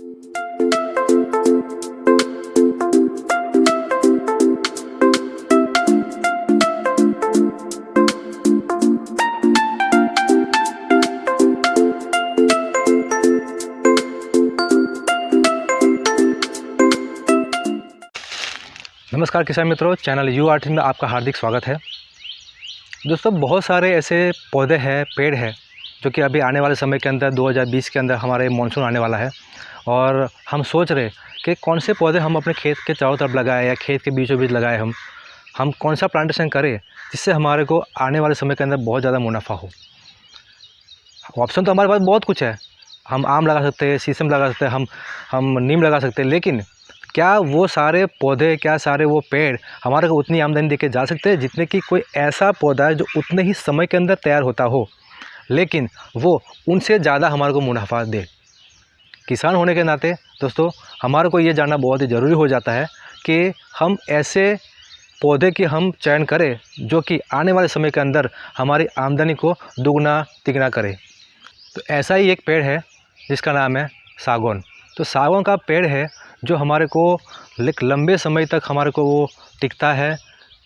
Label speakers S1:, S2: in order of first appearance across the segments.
S1: नमस्कार किसान मित्रों, चैनल यू आर्टिस्ट में आपका हार्दिक स्वागत है। दोस्तों, बहुत सारे ऐसे पौधे हैं, पेड़ हैं जो कि अभी आने वाले समय के अंदर 2020 के अंदर हमारे मानसून आने वाला है और हम सोच रहे कि कौन से पौधे हम अपने खेत के चारों तरफ लगाएं या खेत के बीचों बीच लगाएं। हम कौन सा प्लांटेशन करें जिससे हमारे को आने वाले समय के अंदर बहुत ज़्यादा मुनाफा हो। ऑप्शन तो हमारे पास बहुत कुछ है। हम आम लगा सकते हैं, शीशम लगा सकते हैं, हम नीम लगा सकते हैं, लेकिन क्या वो सारे पौधे, क्या सारे वो पेड़ हमारे को उतनी आमदनी देके जा सकते हैं जितने कि कोई ऐसा पौधा है जो उतने ही समय के अंदर तैयार होता हो लेकिन वो उनसे ज़्यादा हमारे को मुनाफा दे। किसान होने के नाते दोस्तों, हमारे को ये जानना बहुत ही ज़रूरी हो जाता है कि हम ऐसे पौधे की हम चयन करें जो कि आने वाले समय के अंदर हमारी आमदनी को दुगना तिगना करे। तो ऐसा ही एक पेड़ है जिसका नाम है सागौन। तो सागौन का पेड़ है जो हमारे को लंबे समय तक हमारे को वो टिकता है,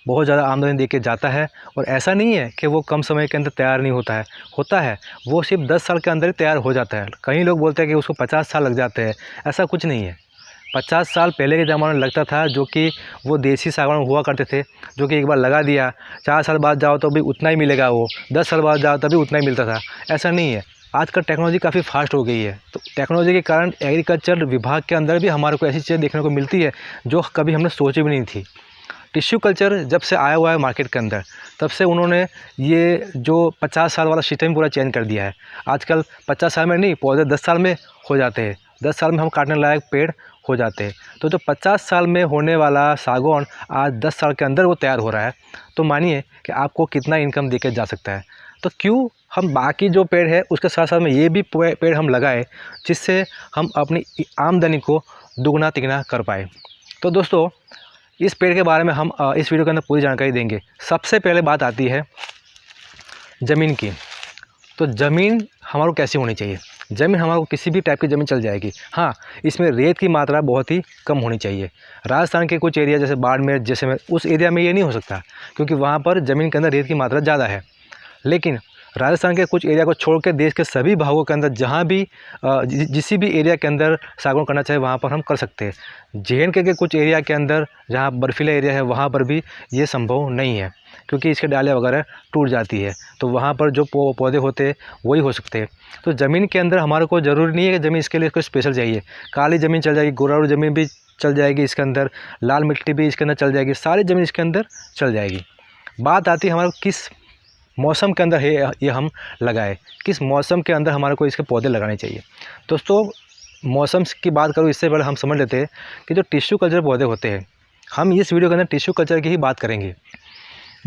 S1: बहुत ज़्यादा आमदनी देके जाता है। और ऐसा नहीं है कि वो कम समय के अंदर तैयार नहीं होता है, वो सिर्फ 10 साल के अंदर ही तैयार हो जाता है। कई लोग बोलते हैं कि उसको 50 साल लग जाते हैं, ऐसा कुछ नहीं है। 50 साल पहले के ज़माने में लगता था, जो कि वो देसी सागौन हुआ करते थे, जो कि एक बार लगा दिया 4 साल बाद जाओ तो भी उतना ही मिलेगा, वो 10 साल बाद जाओ तभी उतना ही मिलता था। ऐसा नहीं है। आजकल टेक्नोलॉजी काफ़ी फास्ट हो गई है, तो टेक्नोलॉजी के कारण एग्रीकल्चर विभाग के अंदर भी हमारे को ऐसी चीज़ें देखने को मिलती है जो कभी हमने सोची भी नहीं थी। टिश्यू कल्चर जब से आया हुआ है मार्केट के अंदर, तब से उन्होंने ये जो 50 साल वाला सिस्टम पूरा चेंज कर दिया है। आजकल 50 साल में नहीं, पौधे 10 साल में हो जाते हैं, 10 साल में हम काटने लायक पेड़ हो जाते हैं। तो जो 50 साल में होने वाला सागौन आज 10 साल के अंदर वो तैयार हो रहा है, तो मानिए कि आपको कितना इनकम देके जा सकता है। तो क्यों हम बाकी जो पेड़ है उसके साथ साथ में ये भी पेड़ हम लगाए जिससे हम अपनी आमदनी को दुगना तिगना कर पाए। तो दोस्तों, इस पेड़ के बारे में हम इस वीडियो के अंदर पूरी जानकारी देंगे। सबसे पहले बात आती है ज़मीन की। तो ज़मीन हमारे को कैसी होनी चाहिए? ज़मीन हमारे को किसी भी टाइप की ज़मीन चल जाएगी। हाँ, इसमें रेत की मात्रा बहुत ही कम होनी चाहिए। राजस्थान के कुछ एरिया जैसे बाड़मेर जैसे में, उस एरिया में ये नहीं हो सकता क्योंकि वहाँ पर ज़मीन के अंदर रेत की मात्रा ज़्यादा है। लेकिन राजस्थान के कुछ एरिया को छोड़ के देश के सभी भागों के अंदर जहाँ भी जिस भी एरिया के अंदर सागौन करना चाहे वहाँ पर हम कर सकते हैं। JNK के कुछ एरिया के अंदर जहाँ बर्फीला एरिया है वहाँ पर भी ये संभव नहीं है क्योंकि इसके डालें वगैरह टूट जाती है, तो वहाँ पर जो पौधे होते हैं वही हो सकते हैं। तो ज़मीन के अंदर हमारे को ज़रूरी नहीं है कि ज़मीन इसके लिए कोई स्पेशल चाहिए। काली ज़मीन चल जाएगी, गोरारू ज़मीन भी चल जाएगी इसके अंदर, लाल मिट्टी भी इसके अंदर चल जाएगी, सारी ज़मीन इसके अंदर चल जाएगी। बात आती है हमारे किस मौसम के अंदर है ये हम लगाए, किस मौसम के अंदर हमारे को इसके पौधे लगाने चाहिए। दोस्तों, मौसम की बात करूँ इससे पहले हम समझ लेते हैं कि जो टिश्यू कल्चर पौधे होते हैं, हम इस वीडियो के अंदर टिश्यू कल्चर की ही बात करेंगे।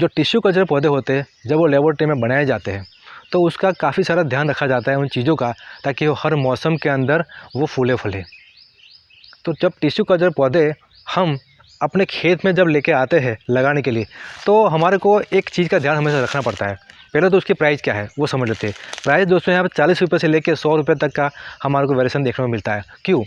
S1: जो टिश्यू कल्चर पौधे होते हैं जब वो लेबोरेटरी में बनाए जाते हैं तो उसका काफ़ी सारा ध्यान रखा जाता है उन चीज़ों का, ताकि वो हर मौसम के अंदर वो फूले फले। तो जब टिश्यू कल्चर पौधे हम अपने खेत में जब लेके आते हैं लगाने के लिए, तो हमारे को एक चीज़ का ध्यान हमेशा रखना पड़ता है। पहले तो उसकी प्राइस क्या है वो समझ लेते हैं। प्राइस दोस्तों यहाँ पर 40 रुपये से लेकर 100 रुपये तक का हमारे को वेरिएशन देखने को मिलता है। क्यों?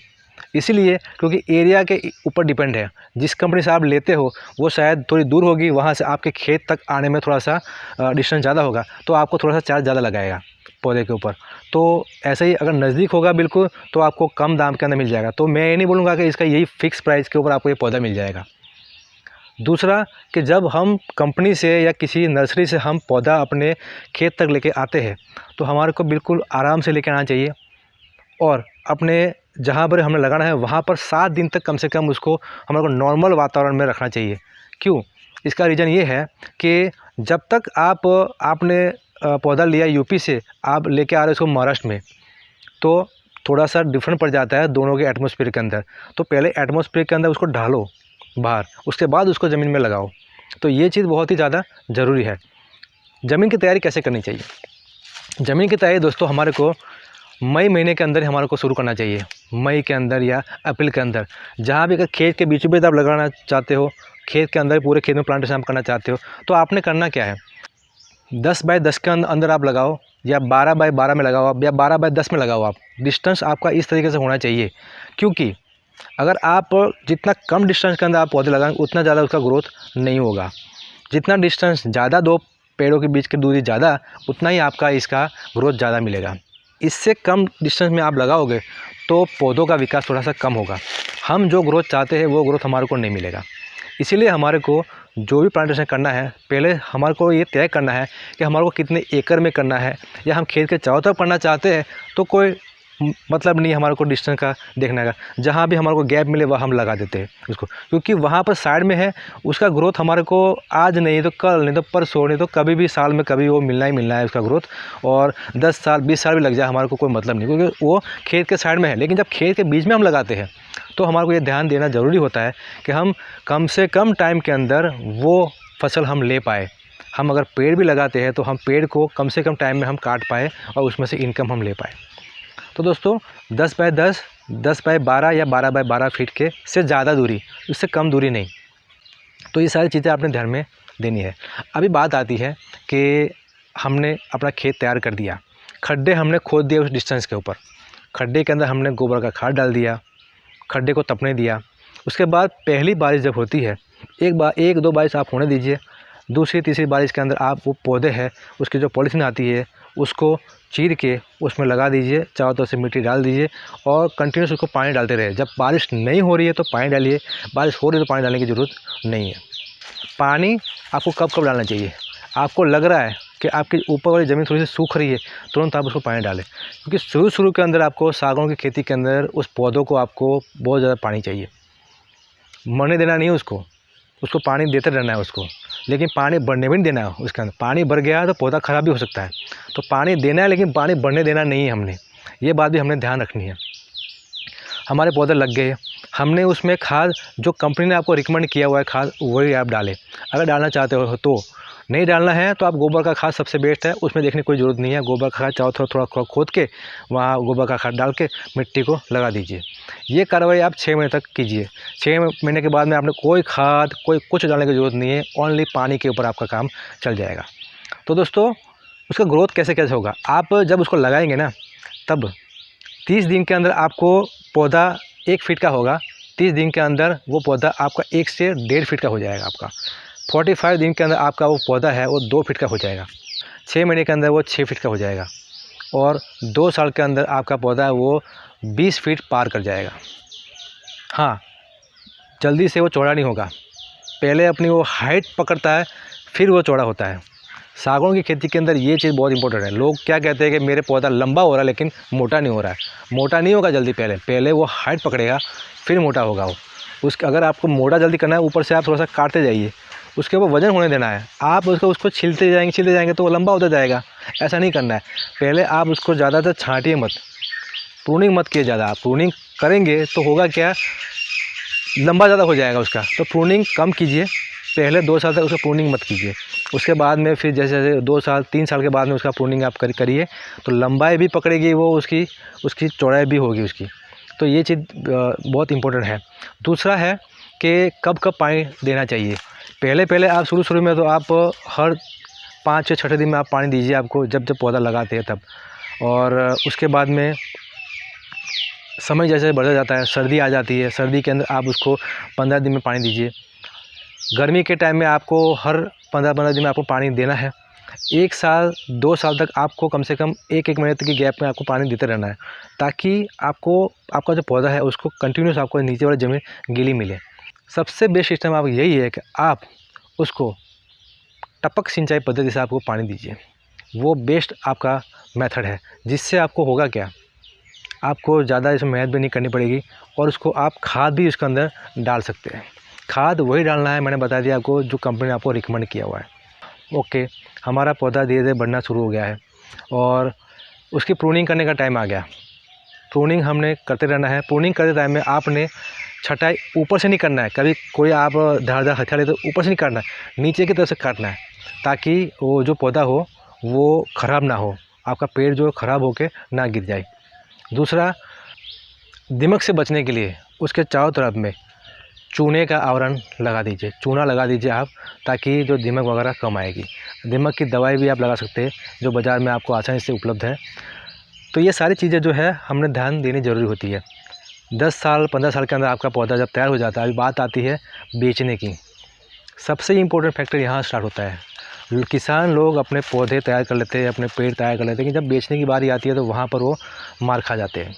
S1: इसीलिए क्योंकि एरिया के ऊपर डिपेंड है। जिस कंपनी से आप लेते हो वो शायद थोड़ी दूर होगी, वहाँ से आपके खेत तक आने में थोड़ा सा डिस्टेंस ज़्यादा होगा, तो आपको थोड़ा सा चार्ज ज़्यादा लगाएगा पौधे के ऊपर। तो ऐसे ही अगर नज़दीक होगा बिल्कुल तो आपको कम दाम के अंदर मिल जाएगा। तो मैं ये नहीं बोलूँगा कि इसका यही फिक्स प्राइस के ऊपर आपको ये पौधा मिल जाएगा। दूसरा कि जब हम कंपनी से या किसी नर्सरी से हम पौधा अपने खेत तक लेके आते हैं तो हमारे को बिल्कुल आराम से लेके आना चाहिए और अपने जहाँ पर हमने लगाना है वहाँ पर 7 दिन तक कम से कम उसको हमारे को नॉर्मल वातावरण में रखना चाहिए। क्यों? इसका रीज़न ये है कि जब तक आपने पौधा लिया यूपी से, आप लेके आ रहे हो इसको महाराष्ट्र में, तो थोड़ा सा डिफरेंट पड़ जाता है दोनों के एटमॉस्फेयर के अंदर। तो पहले एटमॉस्फेयर के अंदर उसको ढालो बाहर, उसके बाद उसको ज़मीन में लगाओ। तो ये चीज़ बहुत ही ज़्यादा ज़रूरी है। ज़मीन की तैयारी कैसे करनी चाहिए? ज़मीन की तैयारी दोस्तों हमारे को मई महीने के अंदर ही हमारे को शुरू करना चाहिए। मई के अंदर या अप्रैल के अंदर, जहाँ भी अगर खेत के बीचों बीच आप लगाना चाहते हो, खेत के अंदर पूरे खेत में प्लांटेशन आप करना चाहते हो, तो आपने करना क्या है, 10 बाय 10 के अंदर आप लगाओ, या 12 बाय 12 में लगाओ आप, या 12 बाय 10 में लगाओ आप। डिस्टेंस आपका इस तरीके से होना चाहिए, क्योंकि अगर आप जितना कम डिस्टेंस के अंदर आप पौधे लगाएंगे उतना ज़्यादा उसका ग्रोथ नहीं होगा। जितना डिस्टेंस ज़्यादा, दो पेड़ों के बीच की दूरी ज़्यादा, उतना ही आपका इसका ग्रोथ ज़्यादा मिलेगा। इससे कम डिस्टेंस में आप लगाओगे तो पौधों का विकास थोड़ा सा कम होगा। हम जो ग्रोथ चाहते हैं वो ग्रोथ हमारे को नहीं मिलेगा। इसीलिए हमारे को जो भी प्लांटेशन करना है, पहले हमारे को ये तय करना है कि हमारे को कितने एकड़ में करना है, या हम खेत के चारों तरफ करना चाहते हैं तो कोई मतलब नहीं हमारे को डिस्टेंस का देखना है। जहाँ भी हमारे को गैप मिले वह हम लगा देते हैं उसको, क्योंकि वहाँ पर साइड में है, उसका ग्रोथ हमारे को आज नहीं तो कल, नहीं तो परसों, नहीं तो कभी भी साल में कभी वो मिलना ही मिलना है उसका ग्रोथ। और 10 साल 20 साल भी लग जाए हमारे को कोई मतलब नहीं, क्योंकि वो खेत के साइड में है। लेकिन जब खेत के बीच में हम लगाते हैं तो हमारे को ये ध्यान देना ज़रूरी होता है कि हम कम से कम टाइम के अंदर वो फसल हम ले पाए। हम अगर पेड़ भी लगाते हैं तो हम पेड़ को कम से कम टाइम में हम काट पाए और उसमें से इनकम हम ले पाए। तो दोस्तों 10 बाय 10, 10 बाय 12 या 12 बाय 12 फीट के से ज़्यादा दूरी, उससे कम दूरी नहीं। तो ये सारी चीज़ें आपने ध्यान में देनी है। अभी बात आती है कि हमने अपना खेत तैयार कर दिया, खड्डे हमने खोद दिए उस डिस्टेंस के ऊपर, खड्डे के अंदर हमने गोबर का खाद डाल दिया, खड्डे को तपने दिया। उसके बाद पहली बारिश जब होती है, एक दो बारिश आप होने दीजिए, दूसरी तीसरी बारिश के अंदर आप वो पौधे हैं उसकी जो पॉलीथीन आती है उसको चीर के उसमें लगा दीजिए, चारों तरफ से मिट्टी डाल दीजिए और कंटिन्यूस उसको पानी डालते रहे। जब बारिश नहीं हो रही है तो पानी डालिए, बारिश हो रही है तो पानी डालने की ज़रूरत नहीं है। पानी आपको कब कब डालना चाहिए? आपको लग रहा है कि आपकी ऊपर वाली ज़मीन थोड़ी सी सूख रही है, तुरंत आप उसको पानी डालें, क्योंकि शुरू के अंदर आपको सागौन की खेती के अंदर उस पौधों को आपको बहुत ज़्यादा पानी चाहिए। मरने देना नहीं है उसको पानी देते रहना है उसको, लेकिन पानी बढ़ने भी नहीं देना है उसके अंदर। पानी बढ़ गया तो पौधा ख़राब भी हो सकता है। तो पानी देना है लेकिन पानी बढ़ने देना नहीं है हमने, ये बात भी हमने ध्यान रखनी है। हमारे पौधे लग गए, हमने उसमें खाद जो कंपनी ने आपको रिकमेंड किया हुआ है खाद वही आप डालें। अगर डालना चाहते हो तो, नहीं डालना है तो आप गोबर का खाद सबसे बेस्ट है, उसमें देखने की कोई ज़रूरत नहीं है। गोबर का खाद चाहो थोड़ा खोद के वहाँ गोबर का खाद डाल के मिट्टी को लगा दीजिए। ये कार्रवाई आप 6 महीने तक कीजिए। 6 महीने के बाद में आपने कोई खाद कोई कुछ डालने की ज़रूरत नहीं है, ओनली पानी के ऊपर आपका काम चल जाएगा। तो दोस्तों उसका ग्रोथ कैसे होगा, आप जब उसको लगाएंगे ना तब 30 दिन के अंदर आपको पौधा 1 फीट का होगा। 30 दिन के अंदर वो पौधा आपका 1 से 1.5 फीट का हो जाएगा आपका। 45 दिन के अंदर आपका वो पौधा है वो 2 फीट का हो जाएगा। 6 महीने के अंदर वो 6 फीट का हो जाएगा और 2 साल के अंदर आपका पौधा है वो 20 फीट पार कर जाएगा। हाँ, जल्दी से वो चौड़ा नहीं होगा, पहले अपनी वो हाइट पकड़ता है फिर वो चौड़ा होता है। सागौन की खेती के अंदर ये चीज़ बहुत इंपॉर्टेंट है। लोग क्या कहते हैं कि मेरे पौधा लंबा हो रहा है लेकिन मोटा नहीं हो रहा है। मोटा नहीं होगा जल्दी, पहले वो हाइट पकड़ेगा फिर मोटा होगा वो। अगर आपको मोटा जल्दी करना है, ऊपर से आप थोड़ा सा काटते जाइए, उसके ऊपर वजन होने देना है। आप उसको छिलते जाएंगे तो वो लंबा होता जाएगा। ऐसा नहीं करना है, पहले आप उसको ज़्यादातर छांटिए मत, प्रूनिंग मत किए ज़्यादा। आप प्रूनिंग करेंगे तो होगा क्या, लंबा ज़्यादा हो जाएगा उसका। तो प्रूनिंग कम कीजिए, पहले 2 साल तक उसका प्रूनिंग मत कीजिए। उसके बाद में फिर जैसे जैसे 2 साल 3 साल के बाद में उसका प्रूनिंग आप करिए तो लंबाई भी पकड़ेगी वो, उसकी चौड़ाई भी होगी उसकी। तो ये चीज़ बहुत इंपॉर्टेंट है। दूसरा है कि कब पानी देना चाहिए। पहले आप शुरू में तो आप हर 5 या 6 दिन में आप पानी दीजिए आपको, जब पौधा लगाते हैं तब। और उसके बाद में समय जैसे बढ़ता जाता है, सर्दी आ जाती है, सर्दी के अंदर आप उसको 15 दिन में पानी दीजिए। गर्मी के टाइम में आपको हर 15-15 दिन में आपको पानी देना है। 1 साल 2 साल तक आपको कम से कम 1-1 महीने तक की गैप में आपको पानी देते रहना है, ताकि आपका जो पौधा है उसको कंटिन्यूस आपको नीचे वाली ज़मीन गीली मिले। सबसे बेस्ट सिस्टम आप यही है कि आप उसको टपक सिंचाई पद्धति से आपको पानी दीजिए। वो बेस्ट आपका मेथड है, जिससे आपको होगा क्या, आपको ज़्यादा इसमें मेहनत भी नहीं करनी पड़ेगी और उसको आप खाद भी उसके अंदर डाल सकते हैं। खाद वही डालना है, मैंने बता दिया आपको, जो कंपनी ने आपको रिकमेंड किया हुआ है। ओके, हमारा पौधा धीरे धीरे बढ़ना शुरू हो गया है और उसकी प्रूनिंग करने का टाइम आ गया। प्रूनिंग हमने करते रहना है। प्रूनिंग करते टाइम में आपने छटाई ऊपर से नहीं करना है, कभी कोई आप धारदार हथियार ले तो ऊपर से नहीं काटना है, नीचे की तरफ से काटना है, ताकि वो जो पौधा हो वो ख़राब ना हो, आपका पेड़ जो ख़राब होके ना गिर जाए। दूसरा, दीमक से बचने के लिए उसके चारों तरफ में चूने का आवरण लगा दीजिए, चूना लगा दीजिए आप, ताकि जो दीमक वगैरह कम आएगी। दीमक की दवाई भी आप लगा सकते हैं जो बाज़ार में आपको आसानी से उपलब्ध है। तो ये सारी चीज़ें जो है हमने ध्यान देनी ज़रूरी होती है। 10 साल 15 साल के अंदर आपका पौधा जब तैयार हो जाता है, अभी बात आती है बेचने की। सबसे इम्पोर्टेंट फैक्टर यहाँ स्टार्ट होता है। किसान लोग अपने पौधे तैयार कर लेते हैं, अपने पेड़ तैयार कर लेते हैं, लेकिन जब बेचने की बारी आती है तो वहाँ पर वो मार खा जाते हैं।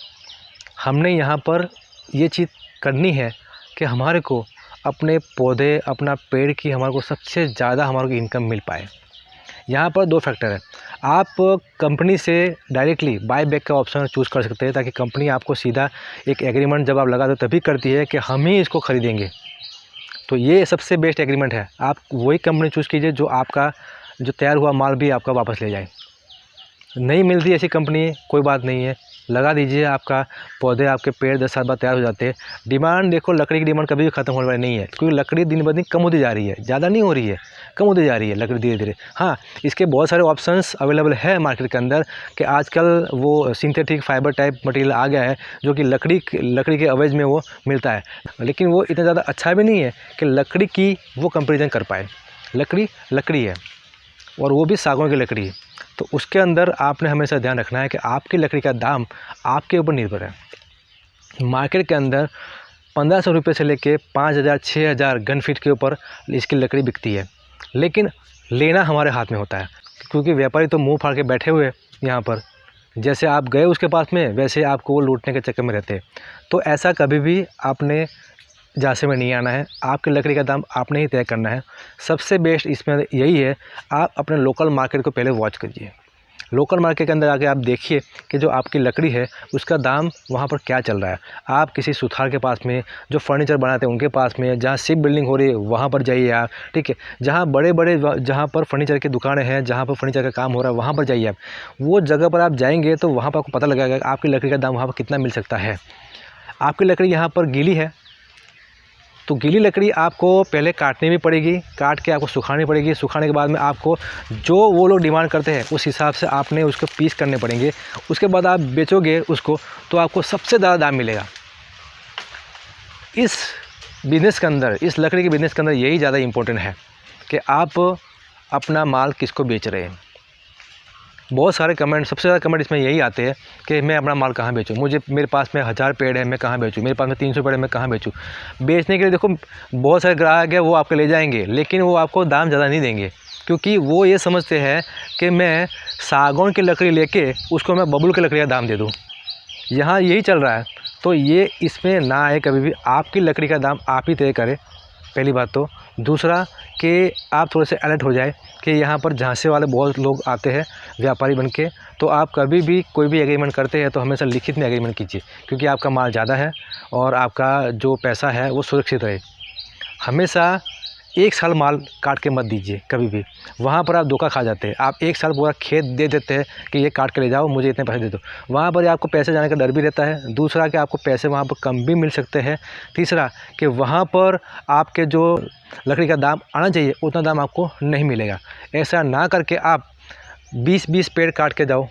S1: हमने यहाँ पर ये चीज़ करनी है कि हमारे को अपने पौधे, अपना पेड़ की हमारे को सबसे ज़्यादा हमारे को इनकम मिल पाए। यहाँ पर 2 फैक्टर है। आप कंपनी से डायरेक्टली बाय बैक का ऑप्शन चूज़ कर सकते हैं, ताकि कंपनी आपको सीधा एक एग्रीमेंट जब आप लगा दो तभी करती है कि हम ही इसको ख़रीदेंगे। तो ये सबसे बेस्ट एग्रीमेंट है। आप वही कंपनी चूज़ कीजिए जो आपका जो तैयार हुआ माल भी आपका वापस ले जाए। नहीं मिलती ऐसी कंपनी, कोई बात नहीं है, लगा दीजिए। आपका पौधे, आपके पेड़ 10 साल बाद तैयार हो जाते हैं। डिमांड देखो, लकड़ी की डिमांड कभी भी ख़त्म होने वाली नहीं है, क्योंकि लकड़ी दिन ब दिन कम होती जा रही है, ज़्यादा नहीं हो रही है, कम होती जा रही है लकड़ी धीरे धीरे। हाँ, इसके बहुत सारे ऑप्शंस अवेलेबल है मार्केट के अंदर कि आजकल वो सिंथेटिक फाइबर टाइप मटेरियल आ गया है जो कि लकड़ी के एवज में वो मिलता है, लेकिन वो इतना ज़्यादा अच्छा भी नहीं है कि लकड़ी की वो कंपेरिजन कर पाए। लकड़ी है और वो भी सागौन की लकड़ी है। तो उसके अंदर आपने हमेशा ध्यान रखना है कि आपकी लकड़ी का दाम आपके ऊपर निर्भर है। मार्केट के अंदर 1500 रुपये से लेके 5000 6000 घन फीट के ऊपर इसकी लकड़ी बिकती है, लेकिन लेना हमारे हाथ में होता है, क्योंकि व्यापारी तो मुंह फाड़ के बैठे हुए यहाँ पर। जैसे आप गए उसके पास में, वैसे आपको वो लूटने के चक्कर में रहते हैं। तो ऐसा कभी भी आपने झांसे में नहीं आना है। आपकी लकड़ी का दाम आपने ही तय करना है। सबसे बेस्ट इसमें यही है, आप अपने लोकल मार्केट को पहले वॉच करिए। लोकल मार्केट के अंदर आके आप देखिए कि जो आपकी लकड़ी है उसका दाम वहाँ पर क्या चल रहा है। आप किसी सुथार के पास में, जो फर्नीचर बनाते हैं उनके पास में, जहाँ शिप बिल्डिंग हो रही है वहाँ पर जाइए आप, ठीक है। जहाँ बड़े जहाँ पर फर्नीचर की दुकानें हैं, जहाँ पर फर्नीचर का काम हो रहा है वहाँ पर जाइए आप। वो जगह पर आप जाएंगे तो वहाँ पर आपको पता लगेगा कि आपकी लकड़ी का दाम वहाँ पर कितना मिल सकता है। आपकी लकड़ी यहाँ पर गीली है तो गीली लकड़ी आपको पहले काटनी भी पड़ेगी, काट के आपको सुखानी पड़ेगी। सुखाने के बाद में आपको जो वो लोग डिमांड करते हैं उस हिसाब से आपने उसको पीस करने पड़ेंगे। उसके बाद आप बेचोगे उसको तो आपको सबसे ज़्यादा दाम मिलेगा। इस बिज़नेस के अंदर, इस लकड़ी के बिज़नेस के अंदर यही ज़्यादा इम्पोर्टेंट है कि आप अपना माल किसको बेच रहे हैं। बहुत सारे कमेंट, सबसे ज़्यादा कमेंट इसमें यही आते हैं कि मैं अपना माल कहाँ बेचूँ, मेरे पास में 1000 पेड़ है, मैं कहाँ बेचूँ, मेरे पास में 300 पेड़ है, मैं कहाँ बेचूँ। बेचने के लिए देखो बहुत सारे ग्राहक है, वो आपको ले जाएंगे, लेकिन वो आपको दाम ज़्यादा नहीं देंगे, क्योंकि वो ये समझते हैं कि मैं सागौन की लकड़ी लेके उसको मैं बबूल की लकड़ी का दाम दे दूँ। यहाँ यही चल रहा है। तो ये इसमें ना आए कभी भी। आपकी लकड़ी का दाम आप ही तय करें, पहली बात तो। दूसरा कि आप थोड़े से अलर्ट हो जाए कि यहाँ पर झांसे वाले बहुत लोग आते हैं व्यापारी बन के। तो आप कभी भी कोई भी एग्रीमेंट करते हैं तो हमेशा लिखित में एग्रीमेंट कीजिए, क्योंकि आपका माल ज़्यादा है और आपका जो पैसा है वो सुरक्षित रहे। हमेशा 1 साल माल काट के मत दीजिए कभी भी, वहाँ पर आप धोखा खा जाते हैं। आप 1 साल पूरा खेत दे देते हैं कि ये काट के ले जाओ, मुझे इतने पैसे दे दो। वहाँ पर आपको पैसे जाने का डर भी रहता है। दूसरा कि आपको पैसे वहाँ पर कम भी मिल सकते हैं। तीसरा कि वहाँ पर आपके जो लकड़ी का दाम आना चाहिए उतना दाम आपको नहीं मिलेगा। ऐसा ना करके आप 20-20 पेड़ काट के जाओ,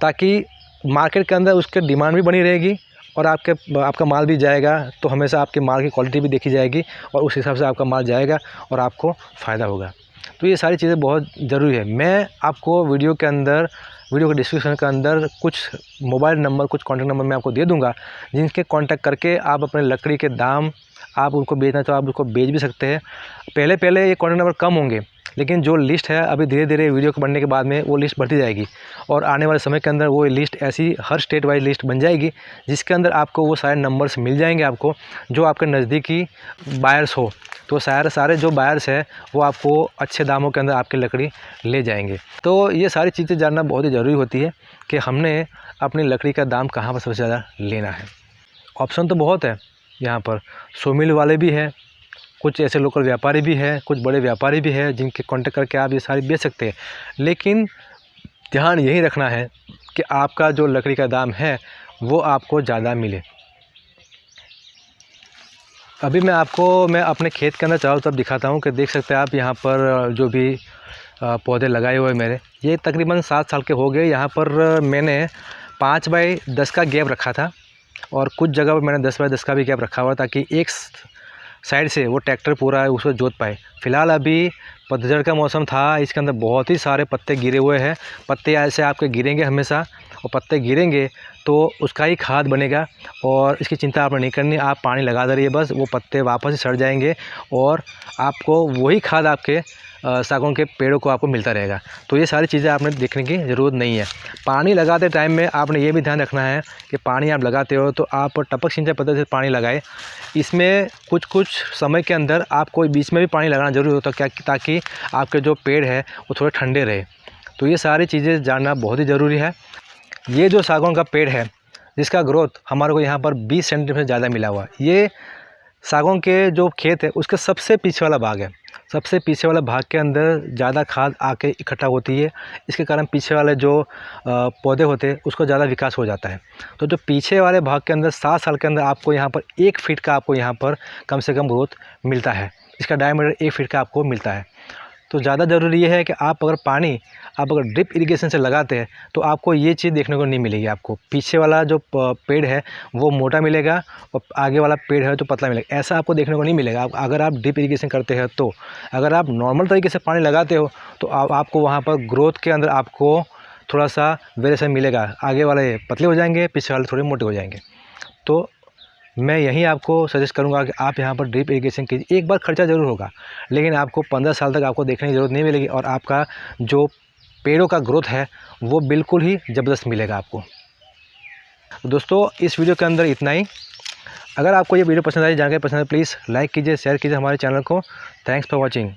S1: ताकि मार्केट के अंदर उसकी डिमांड भी बनी रहेगी और आपका माल भी जाएगा। तो हमेशा आपके माल की क्वालिटी भी देखी जाएगी और उस हिसाब से आपका माल जाएगा और आपको फ़ायदा होगा। तो ये सारी चीज़ें बहुत ज़रूरी है। मैं आपको वीडियो के डिस्क्रिप्शन के अंदर कुछ मोबाइल नंबर, कुछ कॉन्टैक्ट नंबर मैं आपको दे दूँगा, जिनके कॉन्टैक्ट करके आप अपने लकड़ी के दाम, आप उनको बेचना तो आप उसको बेच भी सकते हैं। पहले ये कॉन्टैक्ट नंबर कम होंगे, लेकिन जो लिस्ट है अभी धीरे धीरे वीडियो को बनने के बाद में वो लिस्ट बढ़ती जाएगी और आने वाले समय के अंदर वो लिस्ट ऐसी हर स्टेट वाइज लिस्ट बन जाएगी, जिसके अंदर आपको वो सारे नंबर्स मिल जाएंगे आपको, जो आपके नज़दीकी बायर्स हो। तो सारे जो बायर्स हैं वो आपको अच्छे दामों के अंदर आपकी लकड़ी ले जाएंगे। तो ये सारी चीज़ें जानना बहुत ही ज़रूरी होती है कि हमने अपनी लकड़ी का दाम कहाँ पर सबसे ज़्यादा लेना है। ऑप्शन तो बहुत है यहाँ पर, सोमिल वाले भी हैं, कुछ ऐसे लोकल व्यापारी भी हैं, कुछ बड़े व्यापारी भी हैं जिनके कांटेक्ट करके आप ये सारी बेच सकते हैं। लेकिन ध्यान यही रखना है कि आपका जो लकड़ी का दाम है वो आपको ज़्यादा मिले। अभी मैं अपने खेत के अंदर चारों तरफ दिखाता हूँ कि देख सकते हैं आप यहाँ पर जो भी पौधे लगाए हुए मेरे, ये तकरीबन 7 साल के हो गए। यहाँ पर मैंने 5 बाई 10 का गैप रखा था और कुछ जगह पर मैंने 10 बाई 10 का भी गैप रखा हुआ, ताकि साइड से वो ट्रैक्टर पूरा उसको जोत पाए। फ़िलहाल अभी पतझड़ का मौसम था, इसके अंदर बहुत ही सारे पत्ते गिरे हुए हैं। पत्ते ऐसे आपके गिरेंगे हमेशा, और पत्ते गिरेंगे तो उसका ही खाद बनेगा, और इसकी चिंता आपने नहीं करनी। आप पानी लगा दे रही है बस, वो पत्ते वापस ही सड़ जाएंगे और आपको वही खाद आपके सागौन के पेड़ों को आपको मिलता रहेगा। तो ये सारी चीज़ें आपने देखने की ज़रूरत नहीं है। पानी लगाते टाइम में आपने ये भी ध्यान रखना है कि पानी आप लगाते हो तो आप टपक सिंचाई पद्धति से पानी लगाएं। इसमें कुछ समय के अंदर आपको बीच में भी पानी लगाना ज़रूरी होता है, क्या ताकि आपके जो पेड़ है वो थोड़े ठंडे रहे। तो ये सारी चीज़ें जानना बहुत ही ज़रूरी है। ये जो सागौन का पेड़ है जिसका ग्रोथ हमारे को यहाँ पर 20 सेंटीमीटर से ज़्यादा मिला हुआ है, ये सागौन के जो खेत है उसके सबसे पीछे वाला भाग है। सबसे पीछे वाला भाग के अंदर ज़्यादा खाद आके इकट्ठा होती है, इसके कारण पीछे वाले जो पौधे होते हैं उसको ज़्यादा विकास हो जाता है। तो जो पीछे वाले भाग के अंदर 7 साल के अंदर आपको यहाँ पर 1 फीट का आपको यहाँ पर कम से कम ग्रोथ मिलता है। इसका डायमीटर 1 फीट का आपको मिलता है। तो ज़्यादा ज़रूरी ये है कि आप अगर ड्रिप इरिगेशन से लगाते हैं तो आपको ये चीज़ देखने को नहीं मिलेगी। आपको पीछे वाला जो पेड़ है वो मोटा मिलेगा और आगे वाला पेड़ है तो पतला मिलेगा, ऐसा आपको देखने को नहीं मिलेगा। अगर आप ड्रिप इरिगेशन करते हैं तो अगर आप नॉर्मल तरीके से पानी लगाते हो तो आपको वहाँ पर ग्रोथ के अंदर आपको थोड़ा सा वेरिएशन मिलेगा। आगे वाले पतले हो जाएंगे, पीछे वाले थोड़े मोटे हो जाएंगे। तो मैं यही आपको सजेस्ट करूंगा कि आप यहाँ पर ड्रिप इरिगेशन कीजिए। एक बार खर्चा ज़रूर होगा, लेकिन आपको 15 साल तक आपको देखने की ज़रूरत नहीं मिलेगी, और आपका जो पेड़ों का ग्रोथ है वो बिल्कुल ही ज़बरदस्त मिलेगा आपको। तो दोस्तों इस वीडियो के अंदर इतना ही। अगर आपको ये वीडियो पसंद आई, जानकारी पसंद है, प्लीज़ लाइक कीजिए, शेयर कीजिए हमारे चैनल को। Thanks for watching.